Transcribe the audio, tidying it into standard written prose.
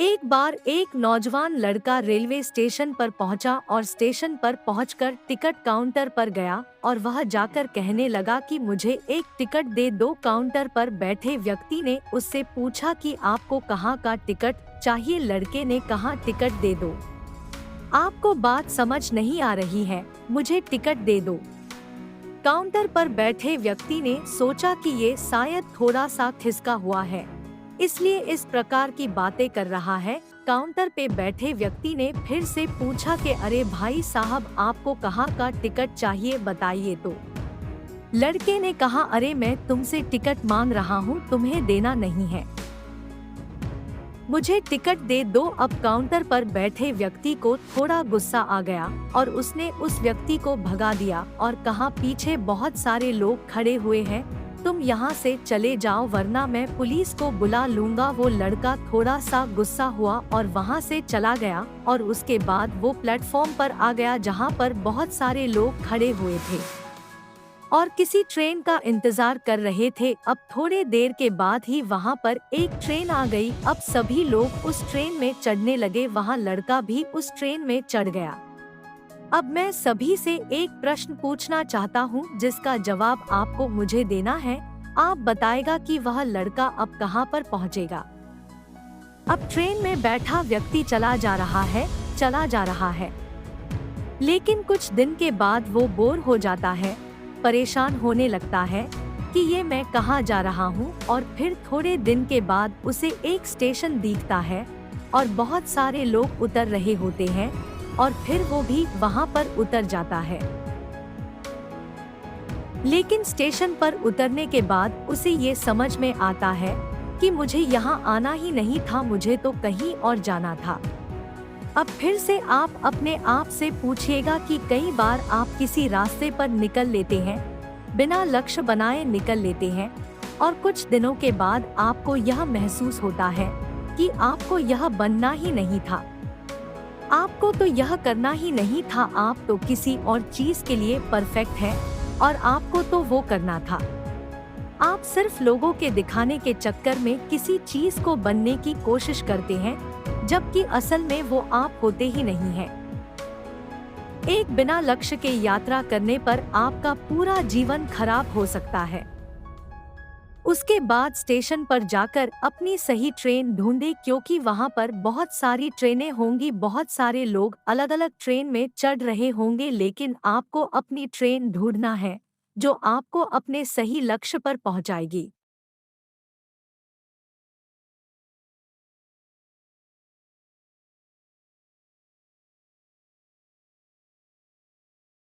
एक बार एक नौजवान लड़का रेलवे स्टेशन पर पहुंचा और स्टेशन पर पहुंचकर टिकट काउंटर पर गया और वह जाकर कहने लगा कि मुझे एक टिकट दे दो। काउंटर पर बैठे व्यक्ति ने उससे पूछा कि आपको कहाँ का टिकट चाहिए। लड़के ने कहा टिकट दे दो। आपको बात समझ नहीं आ रही है, मुझे टिकट दे दो। काउंटर पर बैठे व्यक्ति ने सोचा कि ये शायद थोड़ा सा खिसका हुआ है, इसलिए इस प्रकार की बातें कर रहा है। काउंटर पे बैठे व्यक्ति ने फिर से पूछा कि अरे भाई साहब, आपको कहाँ का टिकट चाहिए, बताइए तो। लड़के ने कहा अरे मैं तुमसे टिकट मांग रहा हूँ, तुम्हें देना नहीं है, मुझे टिकट दे दो। अब काउंटर पर बैठे व्यक्ति को थोड़ा गुस्सा आ गया और उसने उस व्यक्ति को भगा दिया और कहा पीछे बहुत सारे लोग खड़े हुए हैं, तुम यहाँ से चले जाओ वरना मैं पुलिस को बुला लूंगा। वो लड़का थोड़ा सा गुस्सा हुआ और वहाँ से चला गया और उसके बाद वो प्लेटफॉर्म पर आ गया जहाँ पर बहुत सारे लोग खड़े हुए थे और किसी ट्रेन का इंतजार कर रहे थे। अब थोड़े देर के बाद ही वहाँ पर एक ट्रेन आ गई। अब सभी लोग उस ट्रेन में चढ़ने लगे, वहाँ लड़का भी उस ट्रेन में चढ़ गया। अब मैं सभी से एक प्रश्न पूछना चाहता हूँ जिसका जवाब आपको मुझे देना है। आप बताएगा कि वह लड़का अब कहाँ पर पहुँचेगा। अब ट्रेन में बैठा व्यक्ति चला जा रहा है, लेकिन कुछ दिन के बाद वो बोर हो जाता है, परेशान होने लगता है कि ये मैं कहाँ जा रहा हूँ। और फिर थोड़े दिन के बाद उसे एक स्टेशन दिखता है और बहुत सारे लोग उतर रहे होते हैं और फिर वो भी वहाँ पर उतर जाता है। लेकिन स्टेशन पर उतरने के बाद उसे ये समझ में आता है कि मुझे यहाँ आना ही नहीं था, मुझे तो कहीं और जाना था। अब फिर से आप अपने आप से पूछिएगा कि कई बार आप किसी रास्ते पर निकल लेते हैं, बिना लक्ष्य बनाए निकल लेते हैं और कुछ दिनों के बाद आपको यह महसूस होता है कि आपको यह बनना ही नहीं था, आपको तो यह करना ही नहीं था, आप तो किसी और चीज के लिए परफेक्ट हैं और आपको तो वो करना था। आप सिर्फ लोगों के दिखाने के चक्कर में किसी चीज को बनने की कोशिश करते हैं, जबकि असल में वो आप होते ही नहीं हैं। एक बिना लक्ष्य के यात्रा करने पर आपका पूरा जीवन खराब हो सकता है। उसके बाद स्टेशन पर जाकर अपनी सही ट्रेन ढूंढे, क्योंकि वहाँ पर बहुत सारी ट्रेनें होंगी, बहुत सारे लोग अलग अलग ट्रेन में चढ़ रहे होंगे, लेकिन आपको अपनी ट्रेन ढूंढना है जो आपको अपने सही लक्ष्य पर पहुँचाएगी।